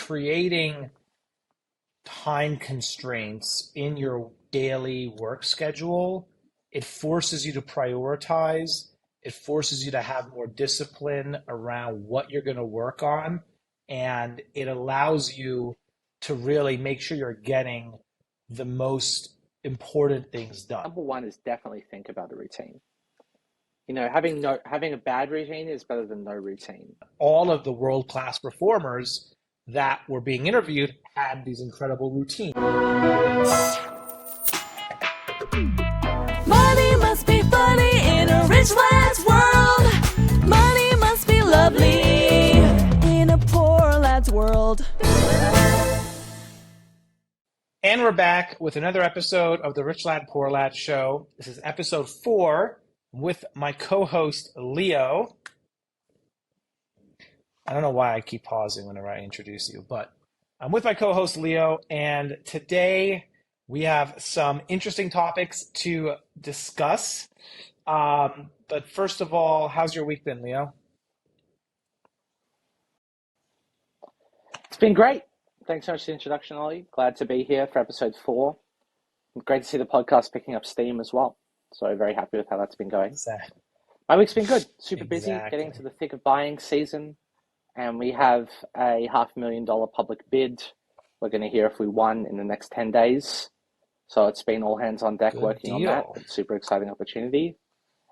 creating time constraints in your daily work schedule, it forces you to prioritize. It forces you to have more discipline around what you're going to work on. And it allows you to really make sure you're getting the most important things done. Number one is definitely think about a routine. Having a bad routine is better than no routine. All of the world-class performers that were being interviewed had these incredible routines. Money must be funny in a rich lad's world. Money must be lovely in a poor lad's world. And we're back with another episode of the Rich Lad Poor Lad Show. This is episode 4 with my co-host, Leo. I don't know why I keep pausing whenever I introduce you, but I'm with my co-host, Leo, and today we have some interesting topics to discuss. But first of all, how's your week been, Leo? It's been great. Thanks so much for the introduction, Ollie. Glad to be here for episode 4. Great to see the podcast picking up steam as well. So very happy with how that's been going. Exactly. My week's been good. Super busy, Exactly. getting to the thick of buying season. And we have a $500,000 public bid. We're going to hear if we won in the next 10 days. So it's been all hands on deck Good working on deal. that. It's a super exciting opportunity.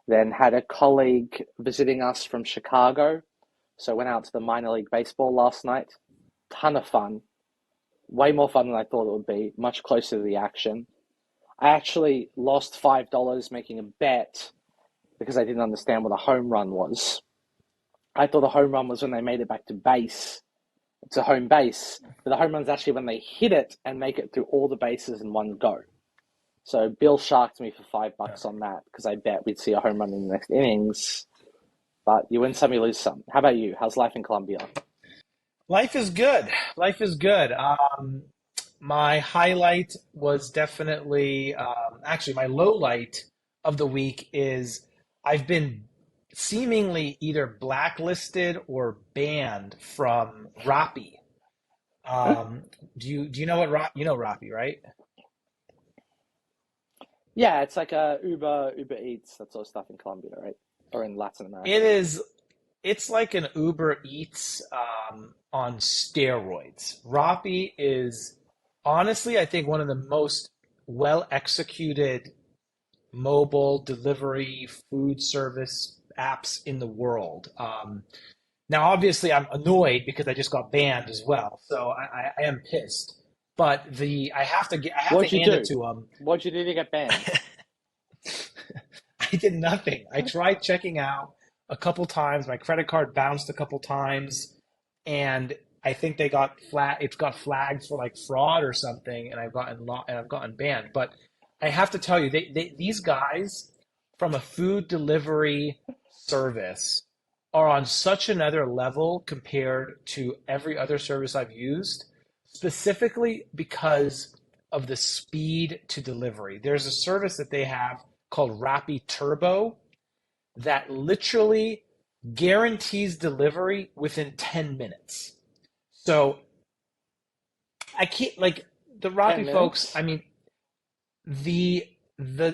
Then had a colleague visiting us from Chicago. So went out to the minor league baseball last night. Ton of fun. Way more fun than I thought it would be. Much closer to the action. I actually lost $5 making a bet because I didn't understand what a home run was. I thought a home run was when they made it back to base. It's a home base. But the home run is actually when they hit it and make it through all the bases in one go. So Bill sharked me for $5 on that because I bet we'd see a home run in the next innings. But you win some, you lose some. How about you? How's life in Colombia? Life is good. Life is good. My highlight was definitely, actually, my low light of the week is I've been seemingly either blacklisted or banned from Rappi. Do you know what you know Rappi, right? Yeah, it's like a Uber Eats, that sort of stuff in Colombia, right? Or in Latin America. It's like an Uber Eats on steroids. Rappi is honestly, I think, one of the most well-executed mobile delivery food service apps in the world. Now, obviously, I'm annoyed because I just got banned as well, so I am pissed. But I have to hand it to them. What'd you do to get banned? I did nothing. I tried checking out a couple times. My credit card bounced a couple times, and I think it's got flagged for like fraud or something, and I've gotten banned. But I have to tell you, these guys from a food delivery service are on such another level compared to every other service I've used, specifically because of the speed to delivery. There's a service that they have called Rappi Turbo that literally guarantees delivery within 10 minutes. So I can't, like, the Rappi folks, I mean, the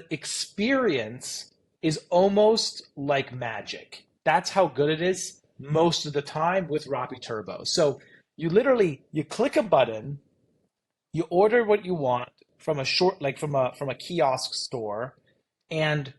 experience is almost like magic. That's how good it is most of the time with Rappi Turbo. So you click a button, you order what you want from a kiosk store, and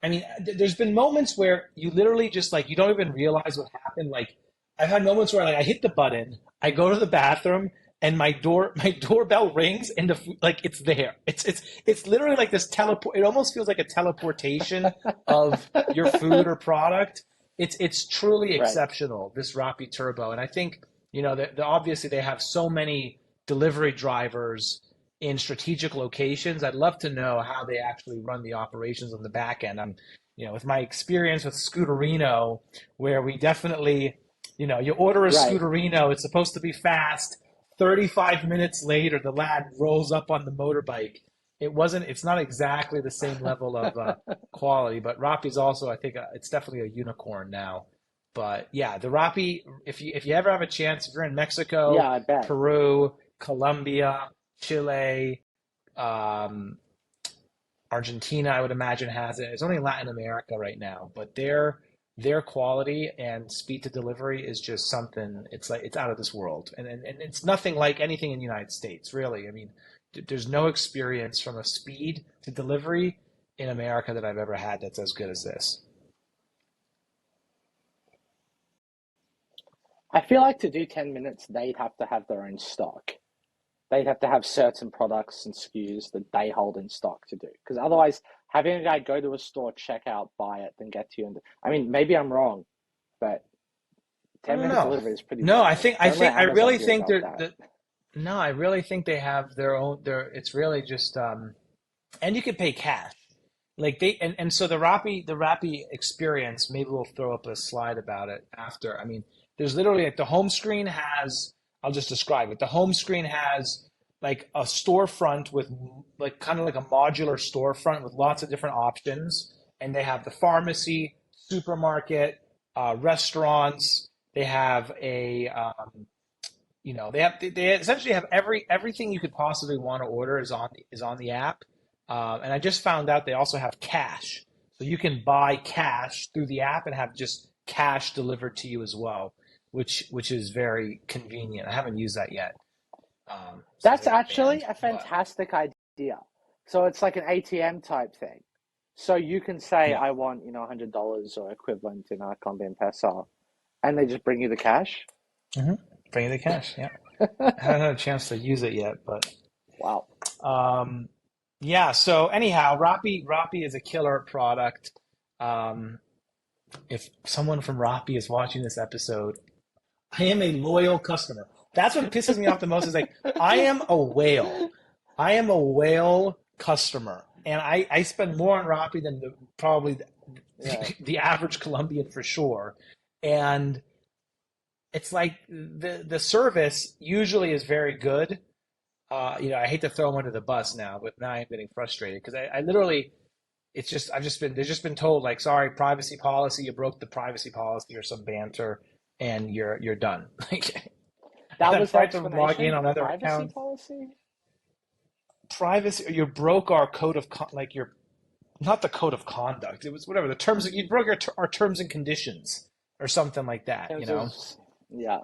I mean, there's been moments where you literally just you don't even realize what happened. Like, I've had moments where I hit the button, I go to the bathroom, and my doorbell rings, and it's there. It's literally like this teleport. It almost feels like a teleportation of your food or product. It's truly exceptional, this Rappi Turbo, and I think obviously they have so many delivery drivers in strategic locations. I'd love to know how they actually run the operations on the back end. With my experience with Scooterino, where we definitely, you order a Scooterino, it's supposed to be fast. 35 minutes later, the lad rolls up on the motorbike. It's not exactly the same level of quality, but Rappi's also, I think, it's definitely a unicorn now But yeah, the Rappi, if you ever have a chance, if you're in Mexico, Yeah, I bet. Peru, Colombia, Chile, um, Argentina, I would imagine has it. It's only Latin America right now, but their quality and speed to delivery is just something. It's like it's out of this world, and it's nothing like anything in the United States, really. I mean, there's no experience from a speed to delivery in America that I've ever had that's as good as this. I feel like to do 10 minutes, they'd have to have their own stock. They'd have to have certain products and SKUs that they hold in stock to do. Because otherwise, having a guy go to a store, check out, buy it, then get to you. And I mean, maybe I'm wrong, but I 10 don't minute know. delivery is pretty No, normal. Don't let I Amazon really do it think about that. no, I really think they have their own. It's really just and you can pay cash. Like and so the Rappi experience, maybe we'll throw up a slide about it after. I mean, there's literally like the home screen has, I'll just describe it. The home screen has like a storefront with like kind of like a modular storefront with lots of different options. And they have the pharmacy, supermarket, restaurants. They have a they essentially have everything you could possibly want to order is on the app. And I just found out they also have cash, so you can buy cash through the app and have just cash delivered to you as well, which is very convenient. I haven't used that yet since That's I got actually banned, a but fantastic idea. So it's like an ATM type thing. So you can say, yeah, I want, $100 or equivalent in Colombian peso, and they just bring you the cash. hmm bring the cash. Yeah, I haven't had a chance to use it yet, but Wow. um, yeah. So anyhow, Rappi is a killer product. Um, if someone from Rappi is watching this episode, I am a loyal customer. That's what pisses me off the most is like, I am a whale. I am a whale customer. And I spend more on Rappi than probably Yeah. the average Colombian for sure. And it's like the service usually is very good. I hate to throw them under the bus now, but now I'm getting frustrated because I literally it's just I've just been they've just been told like sorry privacy policy you broke the privacy policy or some banter and you're done. Like and That I've was the tried to log in explanation? on other Privacy accounts. policy? Privacy you broke our like your not the code of conduct. It was whatever the terms you broke our terms and conditions or something like that. In terms of, yeah.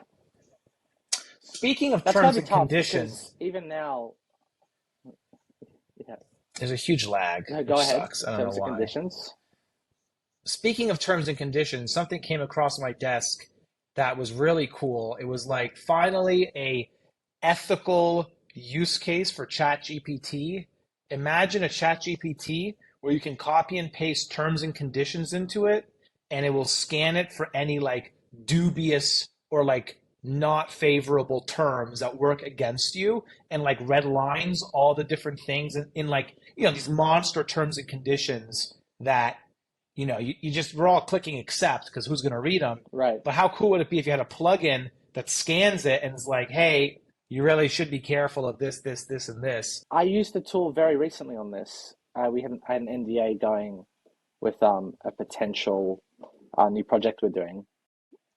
Speaking of That's got terms to be and tough conditions, because even now, yeah. there's a huge lag, No, go which ahead. sucks. I don't know Terms and why. conditions. Speaking of terms and conditions, something came across my desk that was really cool. It was like finally a ethical use case for ChatGPT. Imagine a ChatGPT where you can copy and paste terms and conditions into it and it will scan it for any like dubious or like not favorable terms that work against you and like red lines all the different things in like these monster terms and conditions that you just we're all clicking accept because who's going to read them? Right. But how cool would it be if you had a plugin that scans it and is like, hey, you really should be careful of this, this, this, and this. I used the tool very recently on this. We had an NDA going with a potential new project we're doing.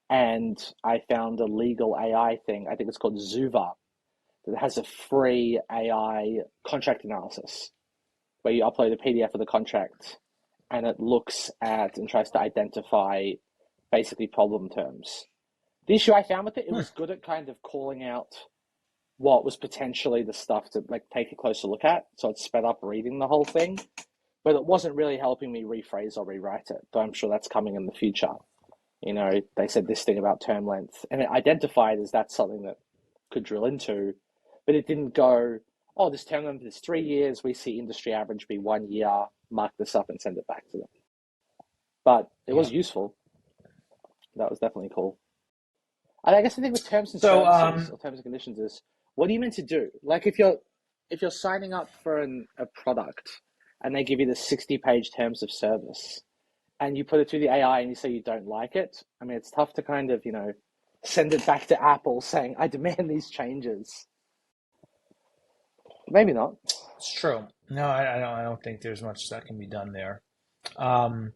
And I found a legal AI thing. I think it's called Zuva that has a free AI contract analysis where you upload a PDF of the contract and it looks at and tries to identify basically problem terms. The issue I found with it was good at kind of calling out what was potentially the stuff to like take a closer look at. So it sped up reading the whole thing, but it wasn't really helping me rephrase or rewrite it. But I'm sure that's coming in the future. They said this thing about term length and it identified as that's something that could drill into, but it didn't go, oh, this term length is 3 years. We see industry average be 1 year, mark this up and send it back to them. But it was Yeah. useful. That was definitely cool. And I guess the thing with terms and So, services or terms and conditions is, what are you meant to do? Like if you're signing up for a product and they give you the 60-page terms of service and you put it through the AI and you say you don't like it, I mean, it's tough to kind of, send it back to Apple saying, I demand these changes. Maybe not. it's true. No, I don't think there's much that can be done there. Um,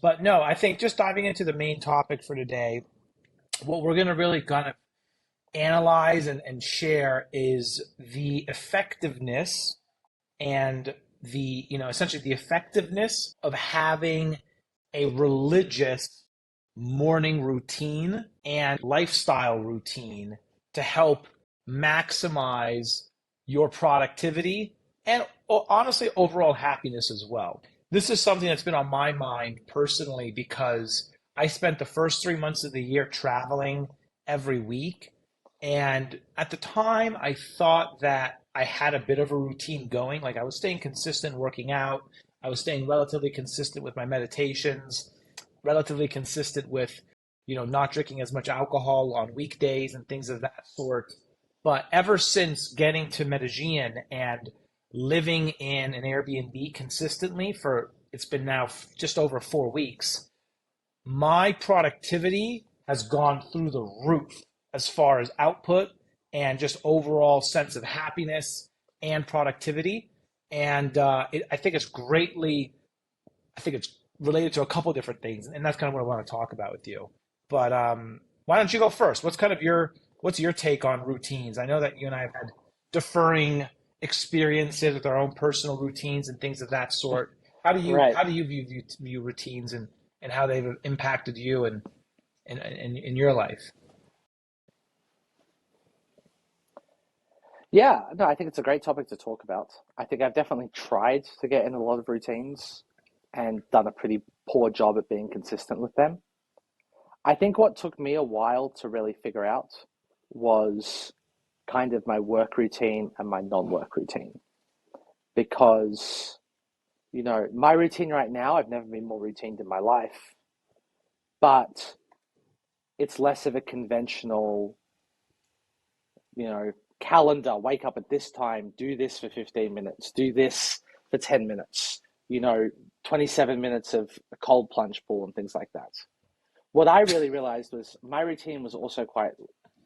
But no, I think just diving into the main topic for today, what we're going to really kind of analyze and share is the effectiveness and essentially the effectiveness of having a religious morning routine and lifestyle routine to help maximize your productivity and honestly overall happiness as well. This is something that's been on my mind personally because I spent the first 3 months of the year traveling every week. And at the time, I thought that I had a bit of a routine going. Like I was staying consistent working out. I was staying relatively consistent with my meditations, relatively consistent with, not drinking as much alcohol on weekdays and things of that sort. But ever since getting to Medellin and living in an Airbnb consistently for it's been now just over 4 weeks, my productivity has gone through the roof as far as output and just overall sense of happiness and productivity. And I think I think it's related to a couple different things, and that's kind of what I want to talk about with you. But why don't you go first? What's your take on routines? I know that you and I have had differing experiences with our own personal routines and things of that sort. Right. How do you view routines and how they've impacted you and in your life? Yeah, no, I think it's a great topic to talk about. I think I've definitely tried to get in a lot of routines and done a pretty poor job at being consistent with them. I think what took me a while to really figure out was kind of my work routine and my non-work routine. Because, my routine right now, I've never been more routined in my life, but it's less of a conventional, you know, calendar, wake up at this time, do this for 15 minutes, do this for 10 minutes, 27 minutes of a cold plunge pool and things like that. What I really realized was my routine was also quite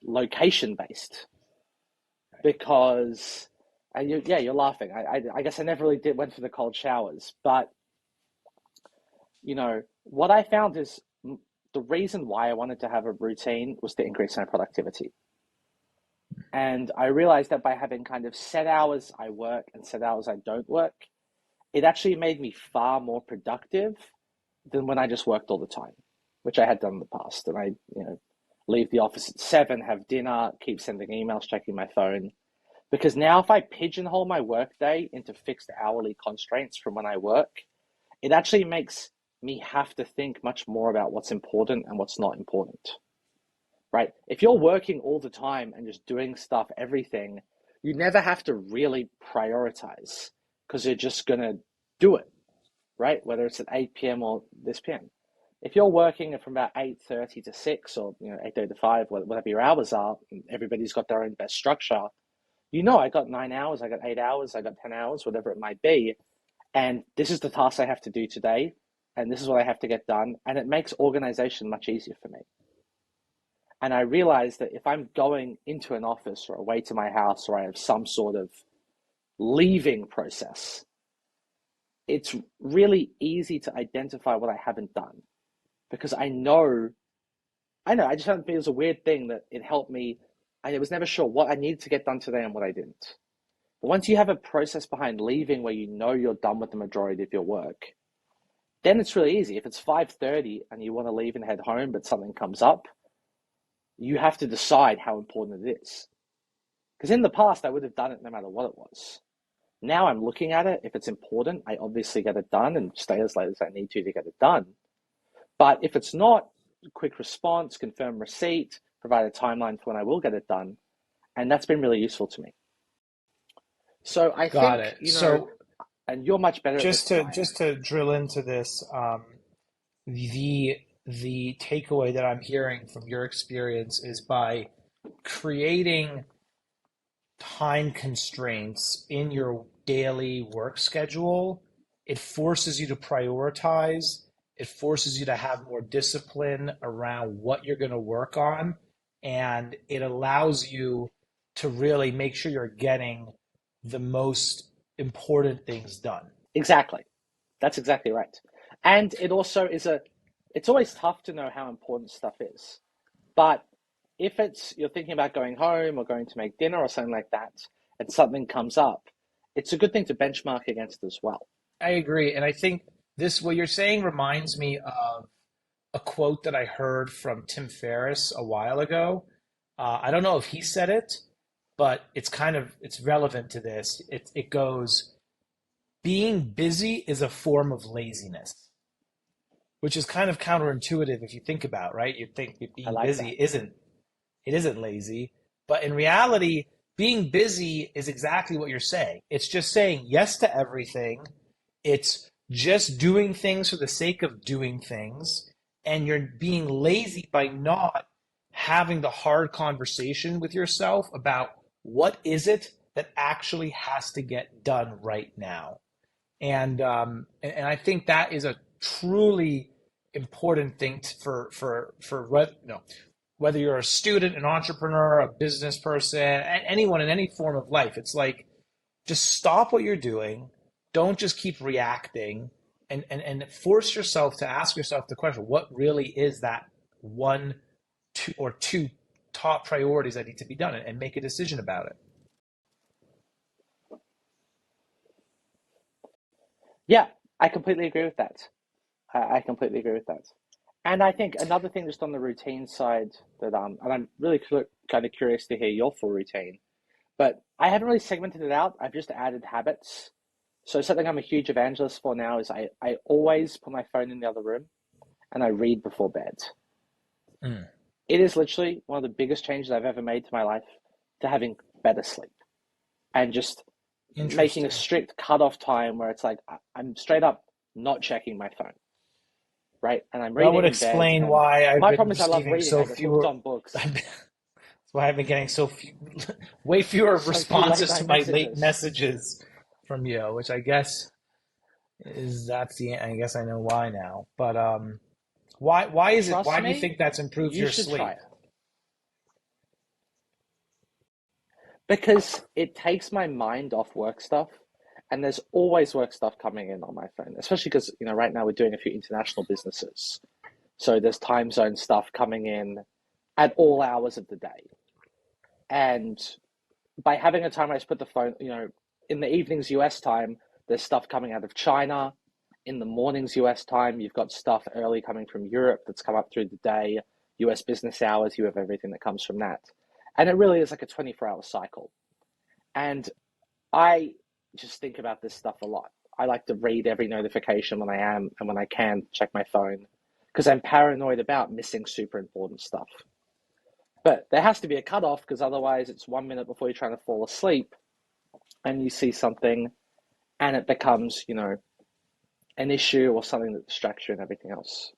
location based because, and you're laughing. I guess I never really went for the cold showers, but what I found is the reason why I wanted to have a routine was to increase my productivity. And I realized that by having kind of set hours I work and set hours I don't work, it actually made me far more productive than when I just worked all the time, which I had done in the past. And I, leave the office at 7, have dinner, keep sending emails, checking my phone. Because now if I pigeonhole my workday into fixed hourly constraints from when I work, it actually makes me have to think much more about what's important and what's not important. Right? If you're working all the time and just doing stuff, everything, you never have to really prioritize because you're just going to do it, right? Whether it's at 8 p.m. or this p.m. If you're working from about 8:30 to 6 or 8:30 to 5, whatever your hours are, and everybody's got their own best structure, I got 9 hours, I got 8 hours, I got 10 hours, whatever it might be. And this is the task I have to do today. And this is what I have to get done. And it makes organization much easier for me. And I realized that if I'm going into an office or away to my house or I have some sort of leaving process, it's really easy to identify what I haven't done because I just found it was a weird thing that it helped me. I was never sure what I needed to get done today and what I didn't. But once you have a process behind leaving where you're done with the majority of your work, then it's really easy. If it's 5:30 and you want to leave and head home, but something comes up, you have to decide how important it is. Because in the past, I would have done it no matter what it was. Now I'm looking at it. If it's important, I obviously get it done and stay as late as I need to get it done. But if it's not, quick response, confirm receipt, provide a timeline for when I will get it done. And that's been really useful to me. So I Got think, it. So and you're much better at this than I am. just to drill into this, the takeaway that I'm hearing from your experience is by creating time constraints in your daily work schedule, it forces you to prioritize. It forces you to have more discipline around what you're going to work on. And it allows you to really make sure you're getting the most important things done. Exactly. That's exactly right. And it also it's always tough to know how important stuff is. But if you're thinking about going home or going to make dinner or something like that, and something comes up, it's a good thing to benchmark against as well. I agree. And I think what you're saying reminds me of a quote that I heard from Tim Ferriss a while ago. I don't know if he said it, but it's relevant to this. It goes, being busy is a form of laziness, which is kind of counterintuitive if you think about, right? You think that I being like busy that. isn't lazy, but in reality, being busy is exactly what you're saying. It's just saying yes to everything. It's just doing things for the sake of doing things, and you're being lazy by not having the hard conversation with yourself about what is it that actually has to get done right now. And I think that is a truly important thing whether you're a student, an entrepreneur, a business person, anyone in any form of life. It's like, just stop what you're doing. Don't just keep reacting, and force yourself to ask yourself the question: what really is that one, two top priorities that need to be done, and make a decision about it. Yeah, I completely agree with that. I completely agree with that. And I think another thing just on the routine side that and I'm really kind of curious to hear your full routine, but I haven't really segmented it out. I've just added habits. So something I'm a huge evangelist for now is I always put my phone in the other room and I read before bed. Mm, It is literally one of the biggest changes I've ever made to my life to having better sleep and just making a interesting. strict cutoff time where it's like I'm straight up not checking my phone, right? And I'm That would reading in bed. explain And why I've my been problem is I love receiving reading. so I get hooked fewer. on books. That's why I've been getting so few, way fewer So few late responses to night my late messages. messages from you, which I guess is that's the. I guess I know why now. But why is it? Trust Why do you me, think that's improved you your should try sleep? it because it takes my mind off work stuff. And there's always work stuff coming in on my phone, especially because, right now we're doing a few international businesses. So there's time zone stuff coming in at all hours of the day. And by having a time where I just put the phone, in the evenings US time, there's stuff coming out of China. In the mornings US time, you've got stuff early coming from Europe that's come up through the day. US business hours, you have everything that comes from that. And it really is like a 24-hour cycle. And I just think about this stuff a lot. I like to read every notification when I am and when I can check my phone because I'm paranoid about missing super important stuff. But there has to be a cutoff because otherwise it's 1 minute before you're trying to fall asleep and you see something and it becomes, an issue or something that distracts you and everything else.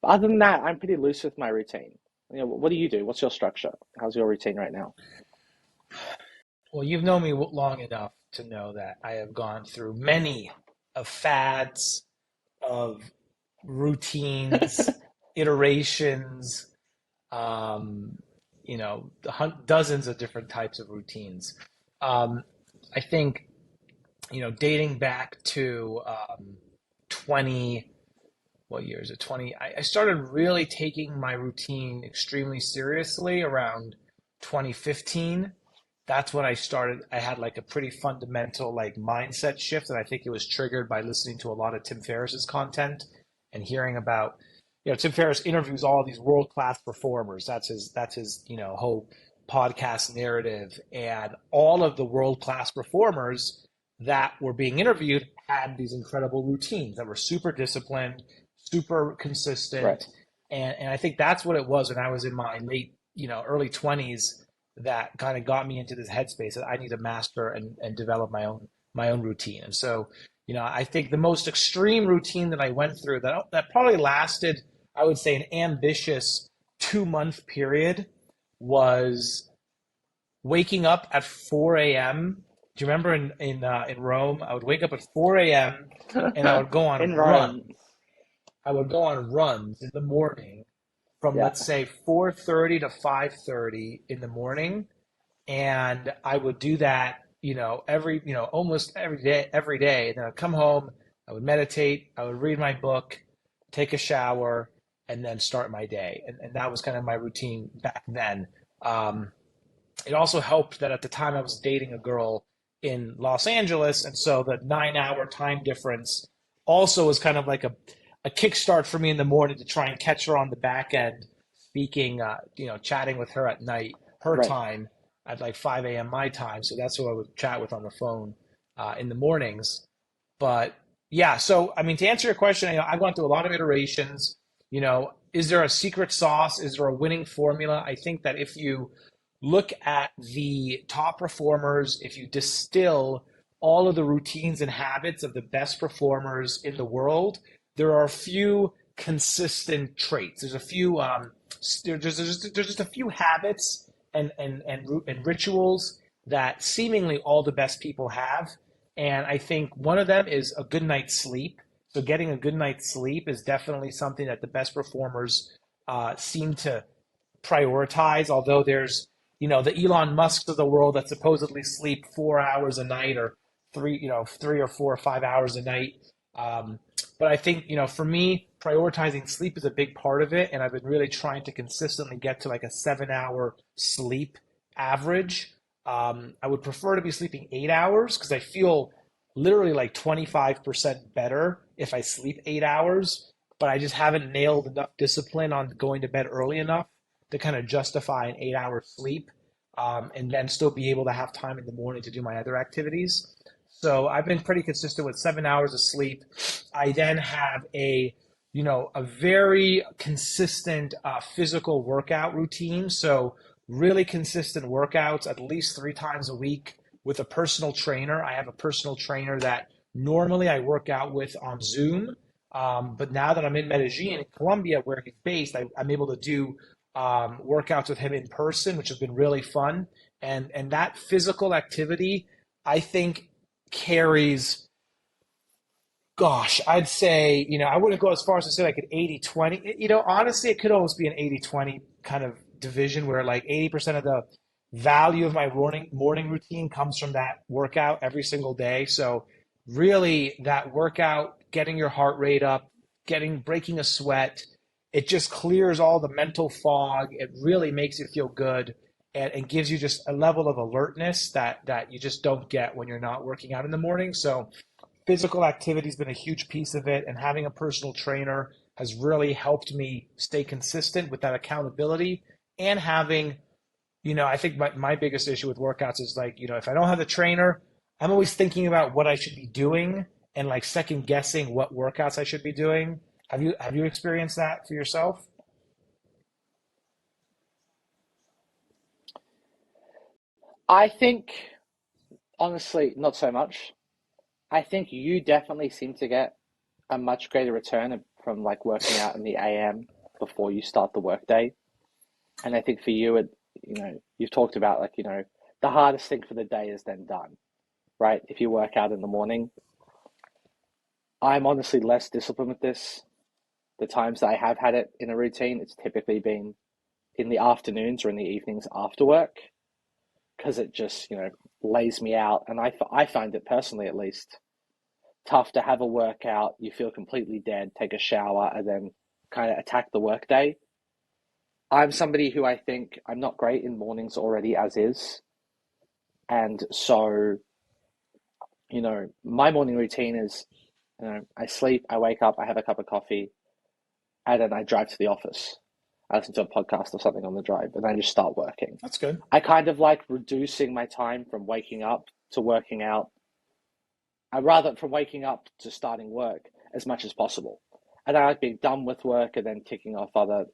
But other than that, I'm pretty loose with my routine. What do you do? What's your structure? How's your routine right now? Well, you've known me long enough to know that I have gone through many of fads, of routines, iterations, um, dozens of different types of routines. Um, I think, dating back to 20, what year is it? 20. I started really taking my routine extremely seriously around 2015. That's when I had like a pretty fundamental like mindset shift, and I think it was triggered by listening to a lot of Tim Ferriss's content and hearing about, Tim Ferriss interviews all of these world-class performers. That's his, whole podcast narrative, and all of the world-class performers that were being interviewed had these incredible routines that were super disciplined, super Right. consistent. And I think that's what it was when I was in my late, early 20s, that kind of got me into this headspace that I need to master and develop my own routine. And so, I think the most extreme routine that I went through that probably lasted, I would say, an ambitious 2 month period was waking up at 4 a.m. Do you remember in Rome? I would wake up at 4 a.m. and I would go In on Rome. runs. I would go on runs in the morning from, Yeah. let's say, 4:30 to 5:30 in the morning, and I would do that, almost every day, and then I'd come home, I would meditate, I would read my book, take a shower, and then start my day. And that was kind of my routine back then. Um, it also helped that at the time I was dating a girl in Los Angeles, and so the 9 hour time difference also was kind of like a kickstart for me in the morning to try and catch her on the back end, speaking, chatting with her at night, her Right. time at like 5 a.m. my time. So that's who I would chat with on the phone in the mornings. But yeah, so I mean, to answer your question, I've gone through a lot of iterations. Is there a secret sauce? Is there a winning formula? I think that if you look at the top performers, if you distill all of the routines and habits of the best performers in the world, there are a few consistent traits. There's a few there's just a few habits and rituals that seemingly all the best people have. And I think one of them is a good night's sleep. So getting a good night's sleep is definitely something that the best performers seem to prioritize. Although there's, the Elon Musks of the world that supposedly sleep 4 hours a night or 3 or 4 or 5 hours a night. But I think, for me, prioritizing sleep is a big part of it. And I've been really trying to consistently get to like a 7 hour sleep average. I would prefer to be sleeping 8 hours because I feel literally like 25% better if I sleep 8 hours, but I just haven't nailed enough discipline on going to bed early enough to kind of justify an 8 hour sleep, and then still be able to have time in the morning to do my other activities. So I've been pretty consistent with 7 hours of sleep. I then have a very consistent physical workout routine. So really consistent workouts at least 3 times a week with a personal trainer. I have a personal trainer that normally I work out with on Zoom. But now that I'm in Medellin, in Colombia, where he's based, I'm able to do workouts with him in person, which has been really fun. And that physical activity, I think, carries, gosh, I'd say, I wouldn't go as far as to say like an 80-20. Honestly, it could almost be an 80-20 kind of division where like 80% of the value of my morning routine comes from that workout every single day. So really that workout, getting your heart rate up, breaking a sweat, it just clears all the mental fog. It really makes you feel good and gives you just a level of alertness that you just don't get when you're not working out in the morning. So physical activity has been a huge piece of it, and having a personal trainer has really helped me stay consistent with that accountability. And having, I think my biggest issue with workouts is like, if I don't have the trainer, I'm always thinking about what I should be doing and like second guessing what workouts I should be doing. Have you experienced that for yourself? I think, honestly, not so much. I think you definitely seem to get a much greater return from like working out in the AM before you start the workday. And I think for you, you've talked about like, the hardest thing for the day is then done, right? If you work out in the morning, I'm honestly less disciplined with this. The times that I have had it in a routine, it's typically been in the afternoons or in the evenings after work because it just, lays me out. And I find it personally, at least, tough to have a workout. You feel completely dead, take a shower, and then kind of attack the workday. I'm somebody who I think I'm not great in mornings already as is. And so, my morning routine is, I sleep, I wake up, I have a cup of coffee, and then I drive to the office. I listen to a podcast or something on the drive, and I just start working. That's good. I kind of like reducing my time from waking up to working out. I rather from waking up to starting work as much as possible. And I like being done with work and then ticking off other,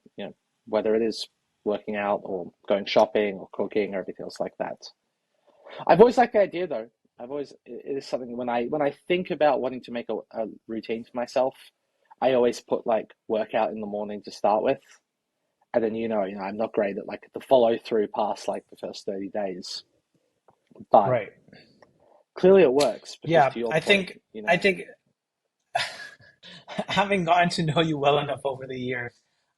whether it is working out or going shopping or cooking or everything else like that. I've always liked the idea though. It is something when I think about wanting to make a routine for myself, I always put like workout in the morning to start with. And then, I'm not great at like the follow through past like the first 30 days, but Right. clearly it works because Yeah, to your I point, think I think having gotten to know you well enough over the years,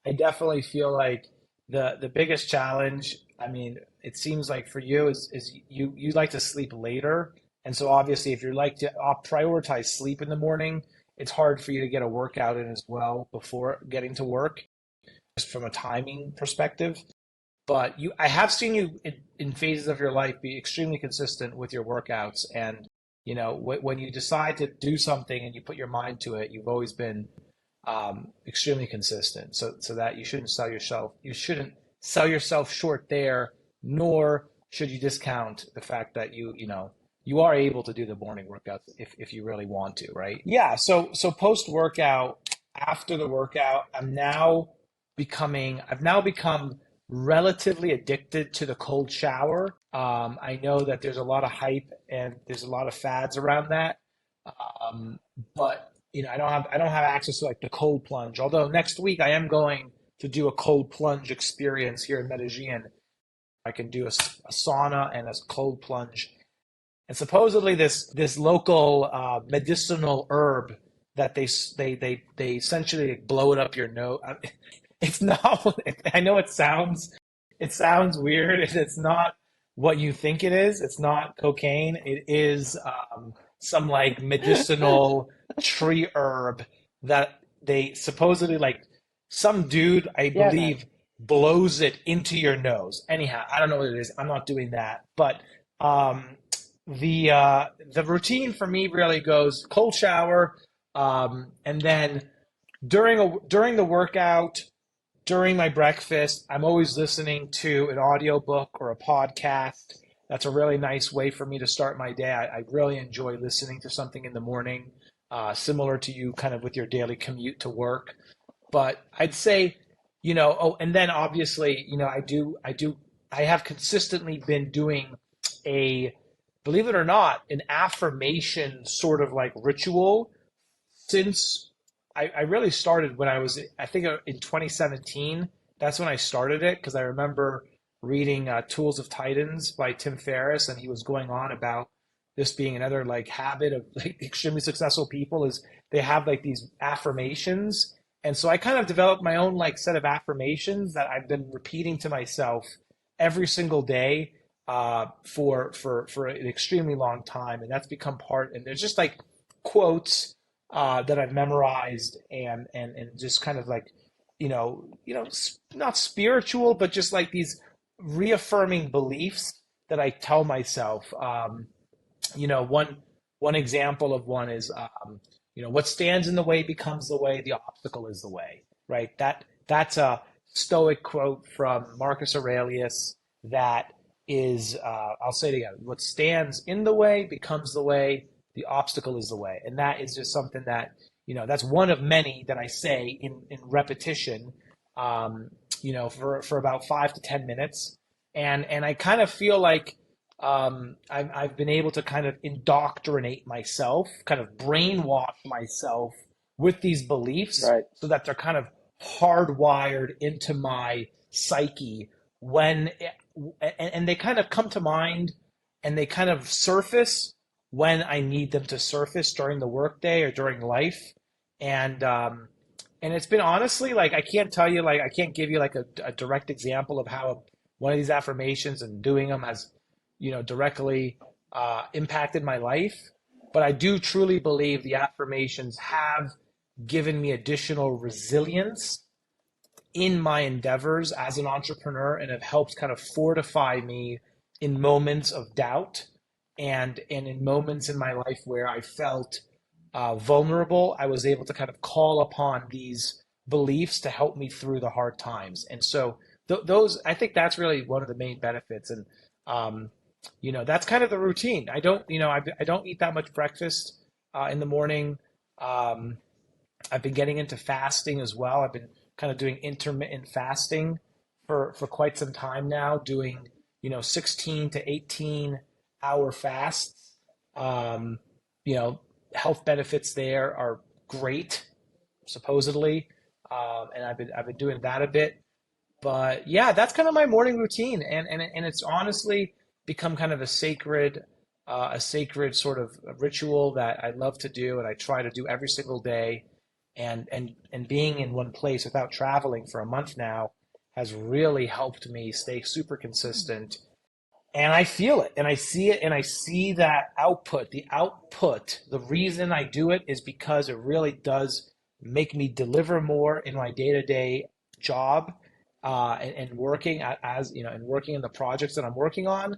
I definitely feel like the biggest challenge, I mean, it seems like for you is you like to sleep later. And so obviously if you like to prioritize sleep in the morning, it's hard for you to get a workout in as well before getting to work, just from a timing perspective. But I have seen you in phases of your life be extremely consistent with your workouts, and when you decide to do something and you put your mind to it, you've always been extremely consistent. So that you shouldn't sell yourself short there, nor should you discount the fact that you are able to do the morning workouts if you really want to, right? Yeah. So post workout, after the workout, I've now become relatively addicted to the cold shower. I know that there's a lot of hype and there's a lot of fads around that. But I don't have access to like the cold plunge. Although next week I am going to do a cold plunge experience here in Medellin. I can do a sauna and a cold plunge. And supposedly this local medicinal herb that they essentially blow it up your nose. It's not. I know it sounds weird. It's not what you think it is. It's not cocaine. It is some like medicinal tree herb that they supposedly like some dude, I Yeah, man. believe, blows it into your nose. Anyhow, I don't know what it is. I'm not doing that. But um, the routine for me really goes cold shower, and then during the workout, during my breakfast, I'm always listening to an audiobook or a podcast. That's a really nice way for me to start my day. I really enjoy listening to something in the morning, similar to you, kind of with your daily commute to work. But I'd say, oh, and then obviously, I have consistently been doing a, believe it or not, an affirmation sort of like ritual since I really started when I think in 2017. That's when I started it because I remember reading Tools of Titans by Tim Ferriss, and he was going on about this being another like habit of like extremely successful people is they have like these affirmations. And so I kind of developed my own like set of affirmations that I've been repeating to myself every single day for an extremely long time, and that's become part. And there's just like quotes that I've memorized, and just kind of like not spiritual, but just like these reaffirming beliefs that I tell myself. One example of one is what stands in the way becomes the way, the obstacle is the way, right? That's a Stoic quote from Marcus Aurelius that is, I'll say it again, what stands in the way becomes the way, the obstacle is the way. And that is just something that, that's one of many that I say in repetition, for about 5 to 10 minutes. And I kind of feel like I've been able to kind of indoctrinate myself, kind of brainwash myself with these beliefs Right. so that they're kind of hardwired into my psyche and they kind of come to mind and they kind of surface when I need them to surface during the workday or during life. And it's been honestly like I can't tell you like I can't give you like a direct example of how one of these affirmations and doing them has directly impacted my life. But I do truly believe the affirmations have given me additional resilience in my endeavors as an entrepreneur and have helped kind of fortify me in moments of doubt and in moments in my life where I felt vulnerable. I was able to kind of call upon these beliefs to help me through the hard times. And so those, I think that's really one of the main benefits. And that's kind of the routine. I don't eat that much breakfast in the morning. I've been getting into fasting as well. I've been kind of doing intermittent fasting for quite some time now, doing 16 to 18 hour fasts. Um, Health benefits there are great, supposedly, and I've been doing that a bit. But yeah, that's kind of my morning routine, and it's honestly become kind of a sacred sort of ritual that I love to do, and I try to do every single day. And being in one place without traveling for a month now has really helped me stay super consistent and I feel it and I see it and I see that output. The output, the reason I do it is because it really does make me deliver more in my day-to-day job, and working as you know, and working in the projects that I'm working on.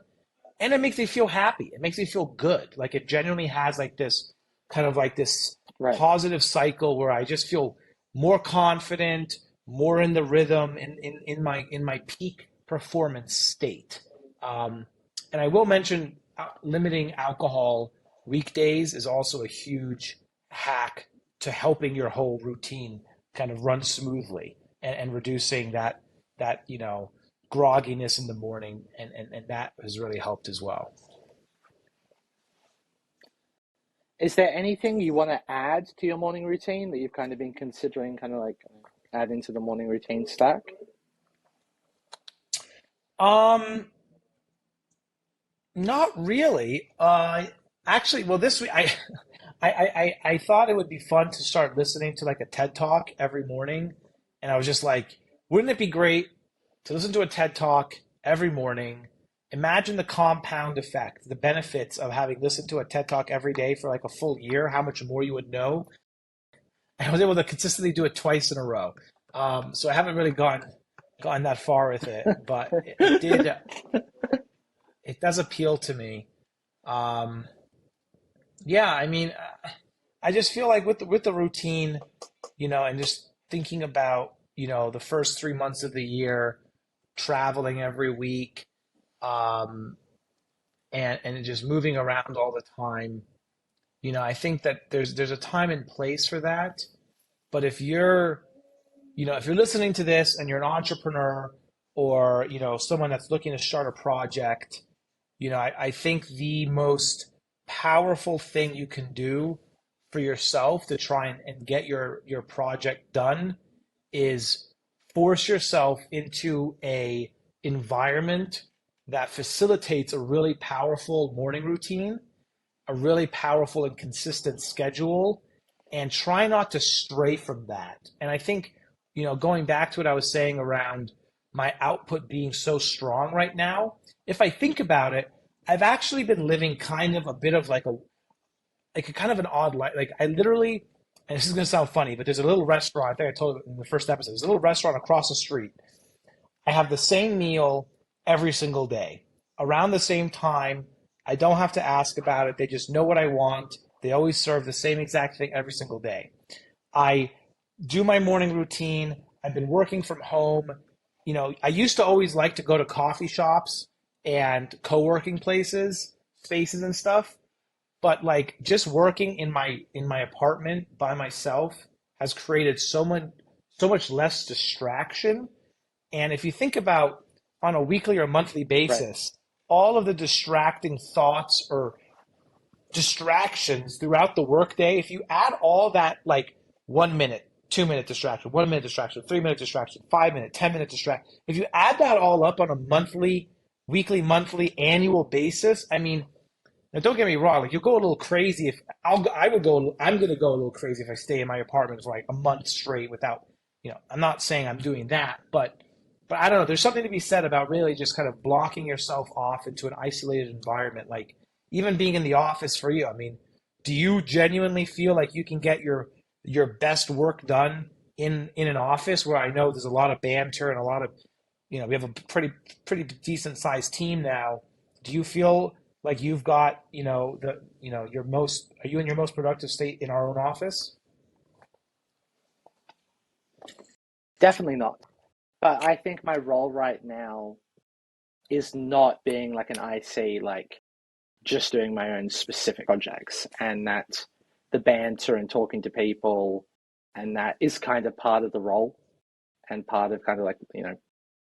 And it makes me feel happy. It makes me feel good. Like it genuinely has like this kind of like this Right. positive cycle where I just feel more confident, more in the rhythm, in my peak performance state. Um, and I will mention limiting alcohol weekdays is also a huge hack to helping your whole routine kind of run smoothly, and reducing that grogginess in the morning, and that has really helped as well. Is there anything you want to add to your morning routine that you've kind of been considering, kind of like add into the morning routine stack? Um, Not really. Actually, well, this week I thought it would be fun to start listening to like a TED Talk every morning, and I was just like, wouldn't it be great to listen to a TED Talk every morning? Imagine the compound effect, the benefits of having listened to a TED Talk every day for like a full year, how much more you would know. I was able to consistently do it twice in a row. So I haven't really gone that far with it, but it does appeal to me. Um, yeah, I mean, I just feel like with the routine, and just thinking about, the first 3 months of the year, traveling every week, um, and just moving around all the time. I think that there's a time and place for that. But if you're listening to this and you're an entrepreneur, or, someone that's looking to start a project, I think the most powerful thing you can do for yourself to try and get your project done is force yourself into a environment that facilitates a really powerful morning routine, a really powerful and consistent schedule, and try not to stray from that. And I think, going back to what I was saying around my output being so strong right now, if I think about it, I've actually been living kind of a bit of like a kind of an odd life. Like I literally, and this is going to sound funny, but there's a little restaurant. I think I told it in the first episode. There's a little restaurant across the street. I have the same meal every single day around the same time. I don't have to ask about it. They just know what I want. They always serve the same exact thing every single day. I do my morning routine. I've been working from home. I used to always like to go to coffee shops and co-working spaces and stuff. But like just working in my apartment by myself has created so much less distraction. And if you think about on a weekly or monthly Right. basis, all of the distracting thoughts or distractions throughout the workday, if you add all that, like 1 minute, 2 minute distraction, 1 minute distraction, 3 minute distraction, 5 minute, 10 minute distraction, if you add that all up on a weekly, monthly, annual basis, I mean, now don't get me wrong, like you'll go a little crazy if I'm gonna go a little crazy if I stay in my apartment for like a month straight without, I'm not saying I'm doing that, but I don't know, there's something to be said about really just kind of blocking yourself off into an isolated environment. Like even being in the office for you, I mean, do you genuinely feel like you can get your best work done in an office where I know there's a lot of banter and a lot of, we have a pretty decent sized team now. Do you feel like you've got, are you in your most productive state in our own office? Definitely not. But I think my role right now is not being like an IC, like just doing my own specific projects, and that the banter and talking to people, and that is kind of part of the role and part of kind of like,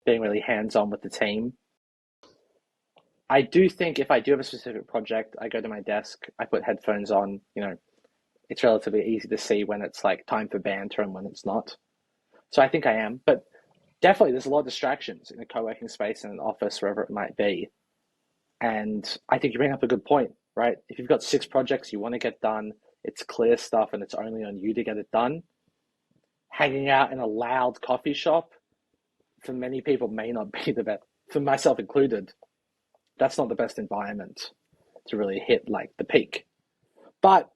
being really hands on with the team. I do think if I do have a specific project, I go to my desk, I put headphones on, it's relatively easy to see when it's like time for banter and when it's not. So I think I am, but definitely there's a lot of distractions in a co-working space, in an office, wherever it might be. And I think you bring up a good point, right? If you've got 6 projects you want to get done, it's clear stuff and it's only on you to get it done. Hanging out in a loud coffee shop, for many people, may not be the best, for myself included. that's not the best environment to really hit like the peak. But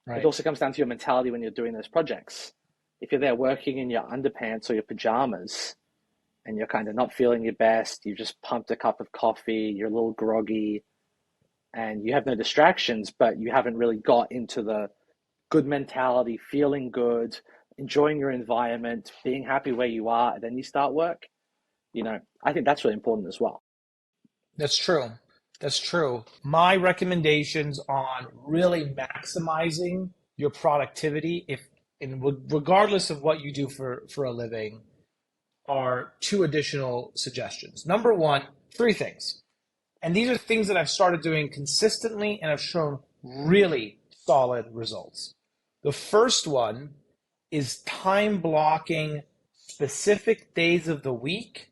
it Right. also comes down to your mentality when you're doing those projects. If you're there working in your underpants or your pajamas and you're kind of not feeling your best, you've just pumped a cup of coffee, you're a little groggy, and you have no distractions, but you haven't really got into the good mentality, feeling good, enjoying your environment, being happy where you are, and then you start work, I think that's really important as well. That's true. That's true. My recommendations on really maximizing your productivity, if and regardless of what you do for a living, are two additional suggestions. Number one, three things. And these are things that I've started doing consistently and have shown really solid results. The first one is time blocking specific days of the week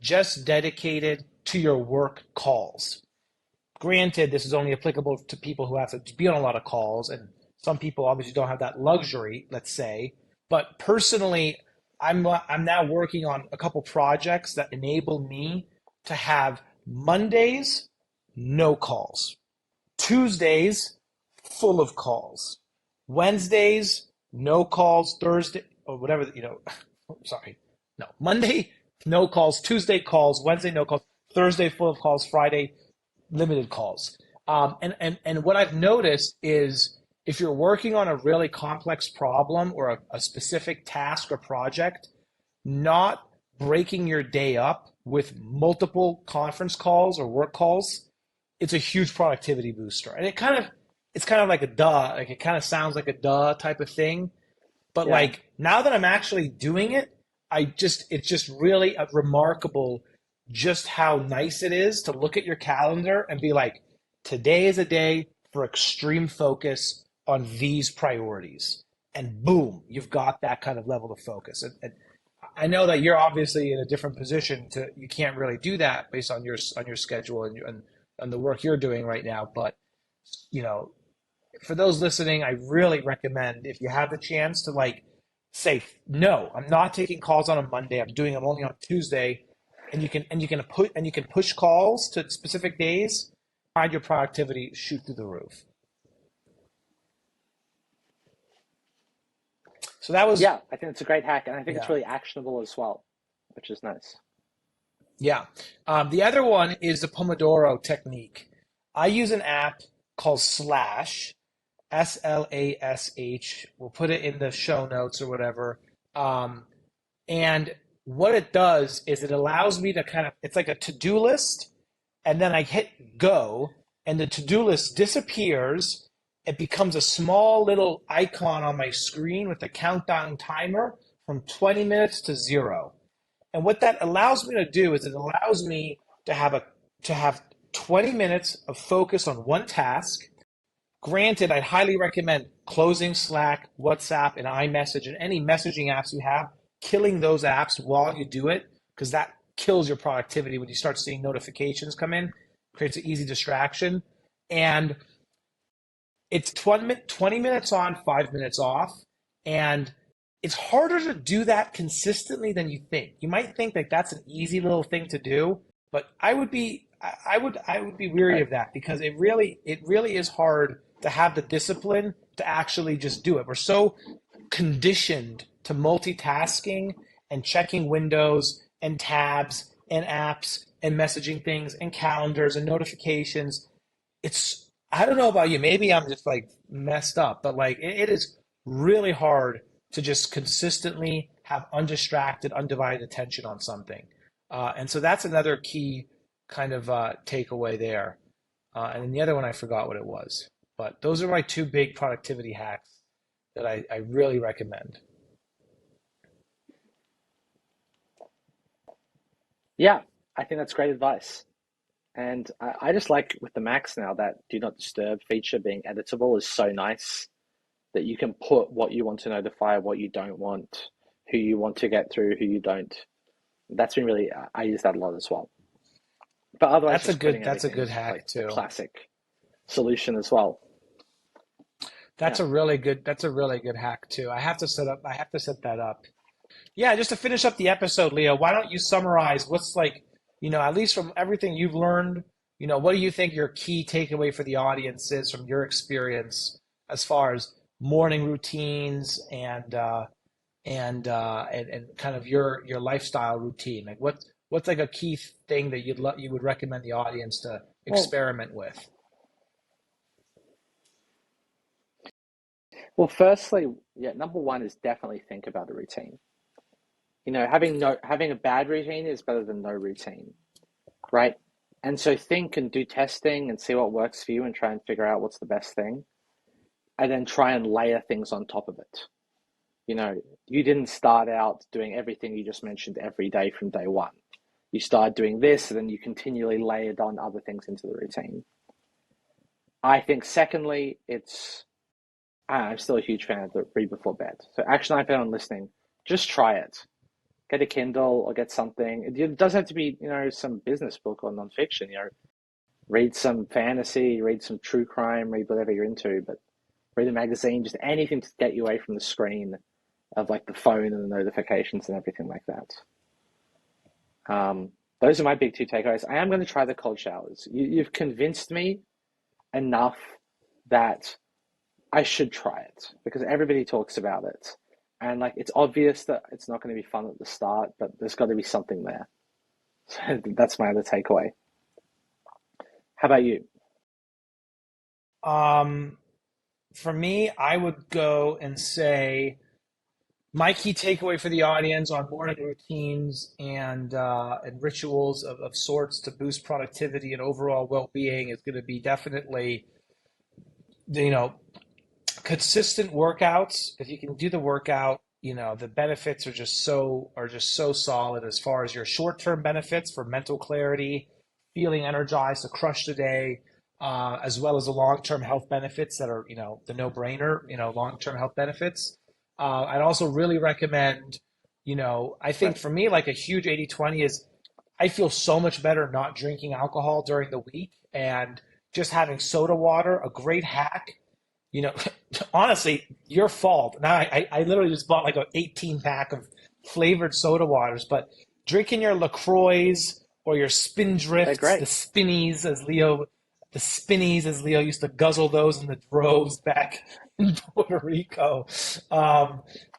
just dedicated to your work calls. Granted, this is only applicable to people who have to be on a lot of calls, and some people obviously don't have that luxury, let's say. But personally, I'm now working on a couple projects that enable me to have Mondays, no calls. Tuesdays, full of calls. Wednesdays, no calls. Thursday, or whatever, sorry. No. Monday, no calls. Tuesday, calls. Wednesday, no calls. Thursday, full of calls. Friday, limited calls. And what I've noticed is if you're working on a really complex problem or a specific task or project, not breaking your day up with multiple conference calls or work calls, it's a huge productivity booster. And it's kind of like a duh, like it kind of sounds like a duh type of thing. But Yeah. like now that I'm actually doing it, it's just really remarkable just how nice it is to look at your calendar and be like, today is a day for extreme focus on these priorities. And boom, you've got that kind of level of focus. And I know that you're obviously in a different position you can't really do that based on your schedule and the work you're doing right now. But, for those listening, I really recommend if you have the chance to like say, no, I'm not taking calls on a Monday. I'm doing them only on Tuesday. And you can push calls to specific days, find your productivity shoot through the roof. So that was Yeah, I think it's a great hack, and I think yeah. it's really actionable as well, which is nice. Yeah. The other one is the Pomodoro technique. I use an app called Slash, Slash. We'll put it in the show notes or whatever. And what it does is it allows me to it's like a to-do list, and then I hit go, and the to-do list disappears. It becomes a small little icon on my screen with a countdown timer from 20 minutes to 0. And what that allows me to do is it allows me to have 20 minutes of focus on one task. Granted, I'd highly recommend closing Slack, WhatsApp, and iMessage and any messaging apps you have, killing those apps while you do it, because that kills your productivity when you start seeing notifications come in, creates an easy distraction. And it's 20 minutes on, 5 minutes off. And it's harder to do that consistently than you think. You might think that that's an easy little thing to do, but I would be weary of that because it really is hard to have the discipline to actually just do it. We're so conditioned to multitasking and checking windows and tabs and apps and messaging things and calendars and notifications. I don't know about you, maybe I'm just like messed up, but like it is really hard to just consistently have undistracted, undivided attention on something. And so that's another key kind of takeaway there. And then the other one, I forgot what it was. But those are my two big productivity hacks that I really recommend. Yeah, I think that's great advice. And I just like with the Macs now that do not disturb feature being editable is so nice that you can put what you want to notify, what you don't want, who you want to get through, who you don't. That's been really, I use that a lot as well. But otherwise, That's a good hack like too. the classic solution as well. That's a really good hack too. I have to set that up. Yeah, just to finish up the episode, Leo, why don't you summarize what's like, at least from everything you've learned what do you think your key takeaway for the audience is from your experience as far as morning routines and kind of your lifestyle routine? Like what's like a key thing that you would recommend the audience to Well, experiment with? well, firstly, yeah, number one is definitely think about a routine. Having a bad routine is better than no routine, right? And so think and do testing and see what works for you and try and figure out what's the best thing, and then try and layer things on top of it. You didn't start out doing everything you just mentioned every day from day one. You started doing this, and then you continually layered on other things into the routine. I think, secondly, I'm still a huge fan of the read before bed. So, action item on listening, just try it. Get a Kindle or get something. It doesn't have to be, some business book or nonfiction. Read some fantasy, read some true crime, read whatever you're into, but read a magazine, just anything to get you away from the screen of like the phone and the notifications and everything like that. Those are my big two takeaways. I am going to try the cold showers. You've convinced me enough that I should try it because everybody talks about it. And like it's obvious that it's not going to be fun at the start, but there's got to be something there. So that's my other takeaway. How about you? Um, for me, I would go and say my key takeaway for the audience on morning routines and rituals of sorts to boost productivity and overall well-being is going to be definitely, you know, consistent workouts. If you can do the workout, the benefits are just so solid as far as your short-term benefits for mental clarity, feeling energized to crush the day, as well as the long-term health benefits that are, the no-brainer, long-term health benefits. I'd also really recommend, I think Right. for me, like a huge 80/20 is I feel so much better not drinking alcohol during the week and just having soda water, a great hack. You know, honestly, your fault. Now I literally just bought like an 18 pack of flavored soda waters, but drinking your LaCroix or your They're Spindrifts, great. the Spinnies as Leo used to guzzle those in the droves back in Puerto Rico.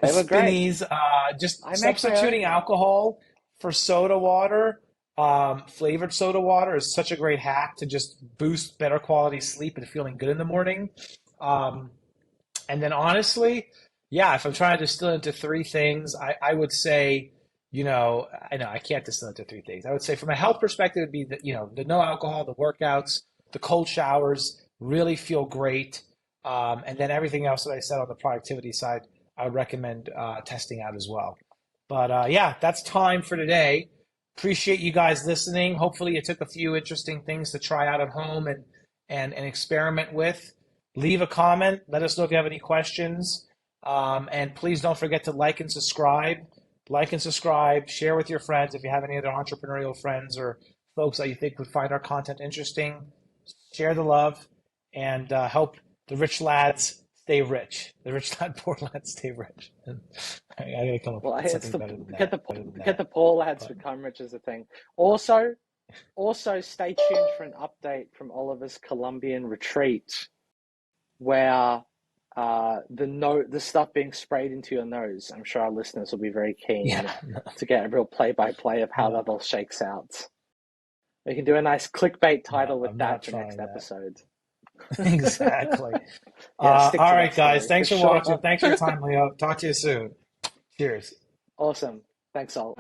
The They were great. Spinnies, just I make my own substituting now. alcohol for soda water. Flavored soda water is such a great hack to just boost better quality sleep and feeling good in the morning. Um, and then honestly, yeah, if I'm trying to distill it into three things, I would say, I know I can't distill it into three things. I would say from a health perspective, it'd be the no alcohol, the workouts, the cold showers, really feel great. And then everything else that I said on the productivity side, I would recommend testing out as well. But yeah, that's time for today. Appreciate you guys listening. Hopefully, you took a few interesting things to try out at home and experiment with. Leave a comment. Let us know if you have any questions. And please don't forget to like and subscribe. Like and subscribe. Share with your friends if you have any other entrepreneurial friends or folks that you think would find our content interesting. Share the love and help the rich lads stay rich. The rich lad, poor lads stay rich. I gotta come up Well, with it's something the better than get that. the Better than get that. the poor lads But become rich is a thing. Also, stay tuned for an update from Oliver's Colombian retreat, where the stuff being sprayed into your nose. I'm sure our listeners will be very yeah, keen no, to get a real play-by-play of how no, that all shakes out. We can do a nice clickbait no, title with I'm not that for next trying that. episode. Exactly. Yeah, stick All to right, that guys. story for Thanks for watching. sure. Thanks for your time, Leo. Talk to you soon. Cheers. Awesome. Thanks, all.